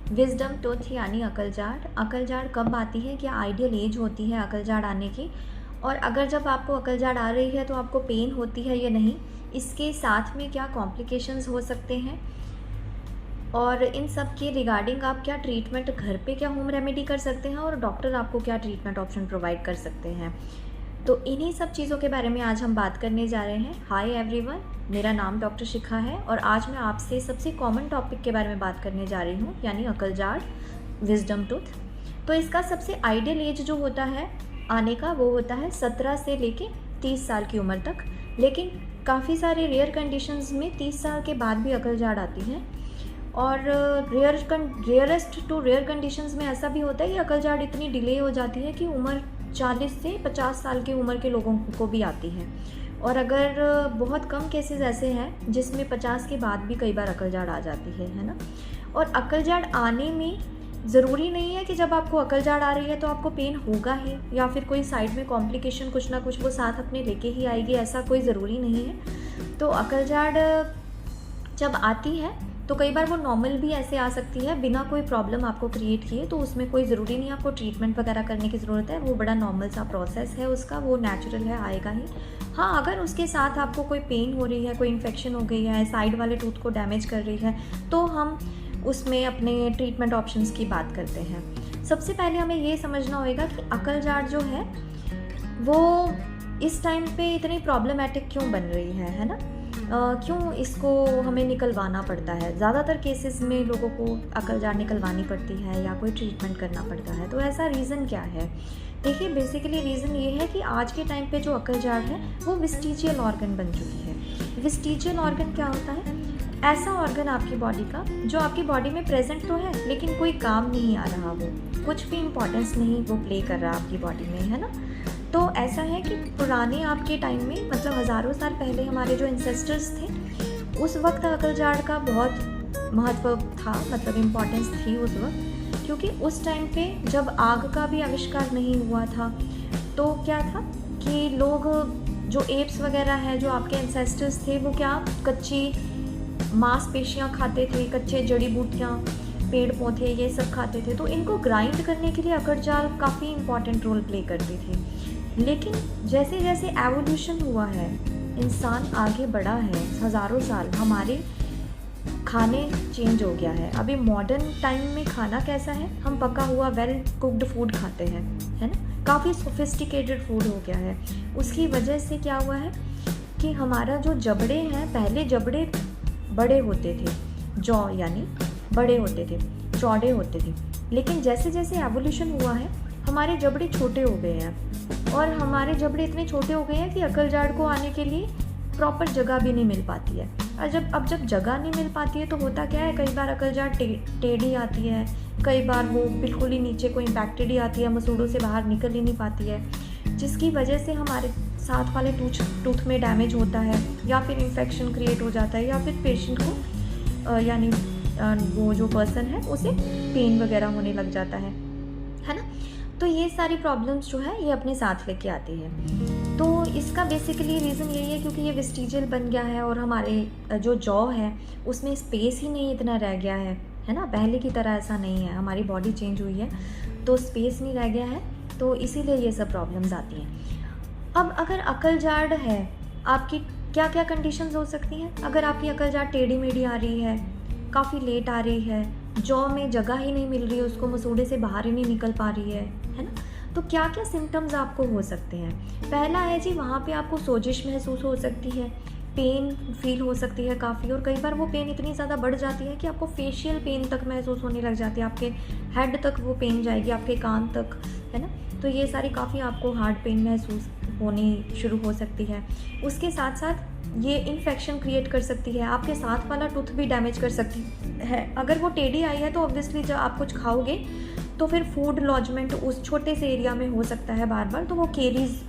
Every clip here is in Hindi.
विजडम टूथ यानी अकलजाड़। अकलजाड़ कब आती है, क्या आइडियल एज होती है अकलजाड़ आने की, और अगर जब आपको अकलजाड़ आ रही है तो आपको पेन होती है या नहीं, इसके साथ में क्या कॉम्प्लिकेशंस हो सकते हैं, और इन सब के रिगार्डिंग आप क्या ट्रीटमेंट घर पे क्या होम रेमेडी कर सकते हैं और डॉक्टर आपको क्या ट्रीटमेंट ऑप्शन प्रोवाइड कर सकते हैं। तो इन्हीं सब चीज़ों के बारे में आज हम बात करने जा रहे हैं। हाय एवरीवन, मेरा नाम डॉक्टर शिखा है और आज मैं आपसे सबसे कॉमन टॉपिक के बारे में बात करने जा रही हूँ, यानी अकलजाड़, विजडम टूथ। तो इसका सबसे आइडियल एज जो होता है आने का, वो होता है 17 से लेके 30 साल की उम्र तक। लेकिन काफ़ी सारे रेयर कंडीशंस में 30 साल के बाद भी अकलजाड़ आती है, और रेयरेस्ट टू रेयर कंडीशंस में ऐसा भी होता है कि अकलजाड़ इतनी डिले हो जाती है कि उम्र 40 से 50 साल की उम्र के लोगों को भी आती है। और अगर बहुत कम केसेस ऐसे हैं जिसमें 50 के बाद भी कई बार अकलजाड़ आ जाती है ना। और अकलजाड़ आने में ज़रूरी नहीं है कि जब आपको अकलजाड़ आ रही है तो आपको पेन होगा ही, या फिर कोई साइड में कॉम्प्लिकेशन कुछ ना कुछ वो साथ अपने लेके ही आएगी, ऐसा कोई ज़रूरी नहीं है। तो अकलजाड़ जब आती है तो कई बार वो नॉर्मल भी ऐसे आ सकती है बिना कोई प्रॉब्लम आपको क्रिएट किए, तो उसमें कोई ज़रूरी नहीं आपको ट्रीटमेंट वगैरह करने की ज़रूरत है। वो बड़ा नॉर्मल सा प्रोसेस है उसका, वो नेचुरल है, आएगा ही। हाँ, अगर उसके साथ आपको कोई पेन हो रही है, कोई इन्फेक्शन हो गई है, साइड वाले टूथ को डैमेज कर रही है, तो हम उसमें अपने ट्रीटमेंट ऑप्शंस की बात करते हैं। सबसे पहले हमें ये समझना होगा कि अकलजाड़ जो है वो इस टाइम पे इतनी प्रॉब्लमेटिक क्यों बन रही है ना। क्यों इसको हमें निकलवाना पड़ता है। ज़्यादातर केसेस में लोगों को अकलजाड़ निकलवानी पड़ती है या कोई ट्रीटमेंट करना पड़ता है, तो ऐसा रीज़न क्या है। देखिए, बेसिकली रीज़न ये है कि आज के टाइम पे जो अकलजाड़ है वो वेस्टिजियल ऑर्गन बन चुकी है। वेस्टिजियल ऑर्गन क्या होता है? ऐसा ऑर्गन आपकी बॉडी का जो आपकी बॉडी में प्रेजेंट तो है लेकिन कोई काम नहीं आ रहा, वो कुछ भी इम्पोर्टेंस नहीं वो प्ले कर रहा आपकी बॉडी में, है ना। तो ऐसा है कि पुराने आपके टाइम में, मतलब हज़ारों साल पहले हमारे जो एंसेस्टर्स थे, उस वक्त अकलजाड़ का बहुत महत्व था, मतलब इम्पोर्टेंस थी उस वक्त, क्योंकि उस टाइम पे जब आग का भी आविष्कार नहीं हुआ था, तो क्या था कि लोग जो एप्स वगैरह हैं, जो आपके एंसेस्टर्स थे, वो क्या कच्ची मांसपेशियाँ खाते थे, कच्चे जड़ी बूटियाँ, पेड़ पौधे, ये सब खाते थे। तो इनको ग्राइंड करने के लिए अकलजाड़ काफ़ी इम्पॉर्टेंट रोल प्ले करती थी। लेकिन जैसे जैसे एवोल्यूशन हुआ है, इंसान आगे बढ़ा है हज़ारों साल, हमारे खाने चेंज हो गया है। अभी मॉडर्न टाइम में खाना कैसा है, हम पका हुआ वेल कुक्ड फूड खाते हैं, है ना, काफ़ी सोफिस्टिकेटेड फूड हो गया है। उसकी वजह से क्या हुआ है कि हमारा जो जबड़े हैं, पहले जबड़े बड़े होते थे, जॉ यानी बड़े होते थे, चौड़े होते थे, लेकिन जैसे जैसे एवोल्यूशन हुआ है हमारे जबड़े छोटे हो गए हैं, और हमारे जबड़े इतने छोटे हो गए हैं कि अकलजाड़ को आने के लिए प्रॉपर जगह भी नहीं मिल पाती है। और जब जगह नहीं मिल पाती है तो होता क्या है, कई बार अकलजाड़ टेढ़ी आती है, कई बार वो बिल्कुल ही नीचे को इम्पैक्टेड ही आती है, मसूड़ों से बाहर निकल ही नहीं पाती है, जिसकी वजह से हमारे साथ वाले टूथ में डैमेज होता है, या फिर इन्फेक्शन क्रिएट हो जाता है, या फिर पेशेंट को यानी वो जो पर्सन है उसे पेन वगैरह होने लग जाता है ना। तो ये सारी प्रॉब्लम्स जो है ये अपने साथ लेके आती है। तो इसका बेसिकली रीज़न यही है क्योंकि ये वेस्टिजियल बन गया है, और हमारे जो जॉ है उसमें स्पेस ही नहीं इतना रह गया है ना। पहले की तरह ऐसा नहीं है, हमारी बॉडी चेंज हुई है तो स्पेस नहीं रह गया है, तो इसीलिए ये सब प्रॉब्लम्स आती हैं। अब अगर अकलजाड़ है, आपकी क्या क्या कंडीशंस हो सकती हैं। अगर आपकी अकलजाड़ टेढ़ी मेढ़ी आ रही है, काफ़ी लेट आ रही है, जॉ में जगह ही नहीं मिल रही है, उसको मसूड़े से बाहर ही नहीं निकल पा रही है ना, तो क्या क्या सिम्टम्स आपको हो सकते हैं। पहला है जी, वहाँ पे आपको सोजिश महसूस हो सकती है, पेन फील हो सकती है काफ़ी, और कई बार वो पेन इतनी ज़्यादा बढ़ जाती है कि आपको फेशियल पेन तक महसूस होने लग जाती है, आपके हेड तक वो पेन जाएगी, आपके कान तक, है ना। तो ये सारी काफ़ी आपको हार्ड पेन महसूस होनी शुरू हो सकती है। उसके साथ साथ ये इन्फेक्शन क्रिएट कर सकती है, आपके साथ वाला टूथ भी डैमेज कर सकती है। अगर वो टेढ़ी आई है तो ऑब्वियसली जब आप कुछ खाओगे तो फिर फूड लॉजमेंट उस छोटे से एरिया में हो सकता है बार बार, तो वो केरीज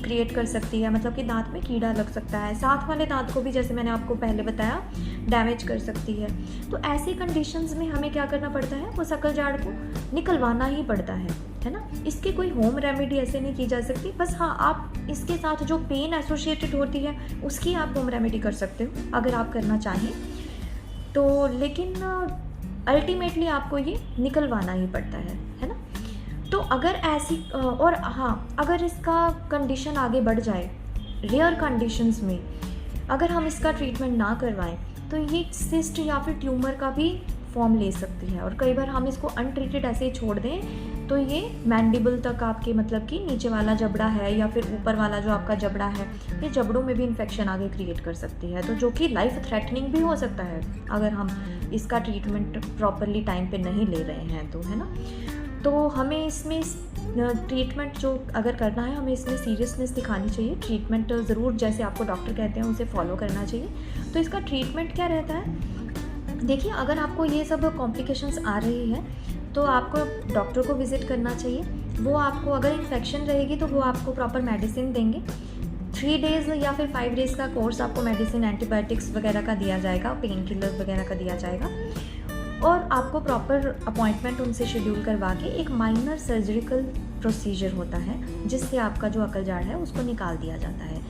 क्रिएट कर सकती है, मतलब कि दांत में कीड़ा लग सकता है, साथ वाले दांत को भी, जैसे मैंने आपको पहले बताया, डैमेज कर सकती है। तो ऐसी कंडीशंस में हमें क्या करना पड़ता है, उस अकलजाड़ को निकलवाना ही पड़ता है ना। इसकी कोई होम रेमेडी ऐसे नहीं की जा सकती, बस हाँ, आप इसके साथ जो पेन एसोसिएटेड होती है उसकी आप होम रेमेडी कर सकते हो अगर आप करना चाहें तो। लेकिन अल्टीमेटली आपको ये निकलवाना ही पड़ता है ना। तो अगर ऐसी और हाँ, अगर इसका कंडीशन आगे बढ़ जाए, रेयर कंडीशंस में अगर हम इसका ट्रीटमेंट ना करवाएं तो ये सिस्ट या फिर ट्यूमर का भी फॉर्म ले सकती है, और कई बार हम इसको अनट्रीटेड ऐसे ही छोड़ दें तो ये मैंडिबल तक आपके मतलब कि नीचे वाला जबड़ा है या फिर ऊपर वाला जो आपका जबड़ा है, ये जबड़ों में भी इन्फेक्शन आगे क्रिएट कर सकती है, तो जो कि लाइफ थ्रेटनिंग भी हो सकता है अगर हम इसका ट्रीटमेंट प्रॉपरली टाइम पे नहीं ले रहे हैं तो, है ना। तो हमें इसमें ट्रीटमेंट जो अगर करना है, हमें इसमें सीरियसनेस दिखानी चाहिए। ट्रीटमेंट ज़रूर जैसे आपको डॉक्टर कहते हैं उसे फॉलो करना चाहिए। तो इसका ट्रीटमेंट क्या रहता है, देखिए अगर आपको ये सब कॉम्प्लिकेशंस आ रही है तो आपको डॉक्टर को विज़िट करना चाहिए। वो आपको अगर इन्फेक्शन रहेगी तो वो आपको प्रॉपर मेडिसिन देंगे। 3 डेज़ या फिर 5 डेज़ का कोर्स आपको मेडिसिन एंटीबायोटिक्स वगैरह का दिया जाएगा, पेन किलर वगैरह का दिया जाएगा, और आपको प्रॉपर अपॉइंटमेंट उनसे शेड्यूल करवा के एक माइनर सर्जिकल प्रोसीजर होता है जिससे आपका जो अकलजाड़ है उसको निकाल दिया जाता है।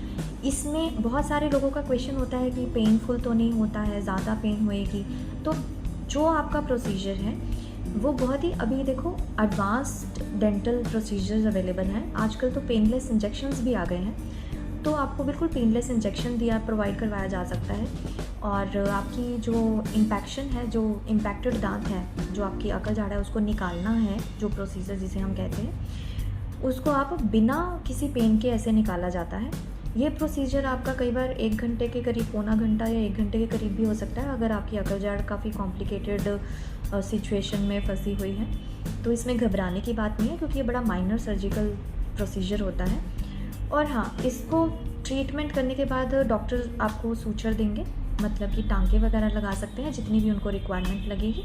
इसमें बहुत सारे लोगों का क्वेश्चन होता है कि पेनफुल तो नहीं होता है, ज़्यादा पेन होएगी? तो जो आपका प्रोसीजर है वो बहुत ही, अभी देखो एडवांस्ड डेंटल प्रोसीजर्स अवेलेबल हैं आजकल, तो पेनलेस इंजेक्शंस भी आ गए हैं, तो आपको बिल्कुल पेनलेस इंजेक्शन प्रोवाइड करवाया जा सकता है। और आपकी जो इम्पैक्शन है, जो इम्पैक्टेड दांत है, जो आपकी अकलजाड़ है उसको निकालना है, जो प्रोसीजर जिसे हम कहते हैं, उसको आप बिना किसी पेन के ऐसे निकाला जाता है। ये प्रोसीजर आपका कई बार 1 घंटे के करीब, पौना घंटा या 1 घंटे के करीब भी हो सकता है अगर आपकी अकलजाड़ काफ़ी कॉम्प्लिकेटेड सिचुएशन में फंसी हुई है। तो इसमें घबराने की बात नहीं है क्योंकि ये बड़ा माइनर सर्जिकल प्रोसीजर होता है। और हाँ, इसको ट्रीटमेंट करने के बाद डॉक्टर आपको सूचर देंगे, मतलब कि टांके वगैरह लगा सकते हैं जितनी भी उनको रिक्वायरमेंट लगेगी।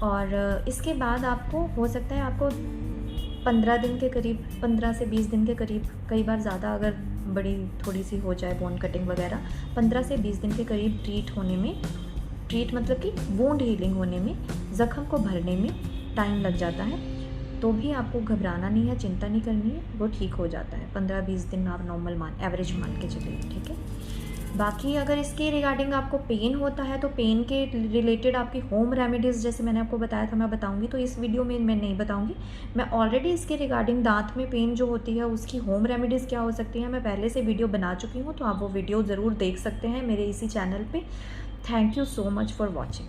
और इसके बाद आपको हो सकता है आपको 15 दिन के करीब, 15 से 20 दिन के करीब, कई बार ज़्यादा अगर बड़ी थोड़ी सी हो जाए बोन कटिंग वगैरह, 15 से 20 दिन के करीब ट्रीट मतलब कि वुंड हीलिंग होने में, ज़ख्म को भरने में टाइम लग जाता है। तो भी आपको घबराना नहीं है, चिंता नहीं करनी है, वो ठीक हो जाता है। 15-20 दिन आप नॉर्मल एवरेज मान के चलिए, ठीक है। बाकी अगर इसके रिगार्डिंग आपको पेन होता है तो पेन के रिलेटेड आपकी होम रेमेडीज़ जैसे मैंने आपको बताया था मैं बताऊंगी, तो इस वीडियो में मैं नहीं बताऊंगी। मैं ऑलरेडी इसके रिगार्डिंग दांत में पेन जो होती है उसकी होम रेमेडीज़ क्या हो सकती है, मैं पहले से वीडियो बना चुकी हूँ, तो आप वो वीडियो ज़रूर देख सकते हैं मेरे इसी चैनल पर। Thank you so much for watching.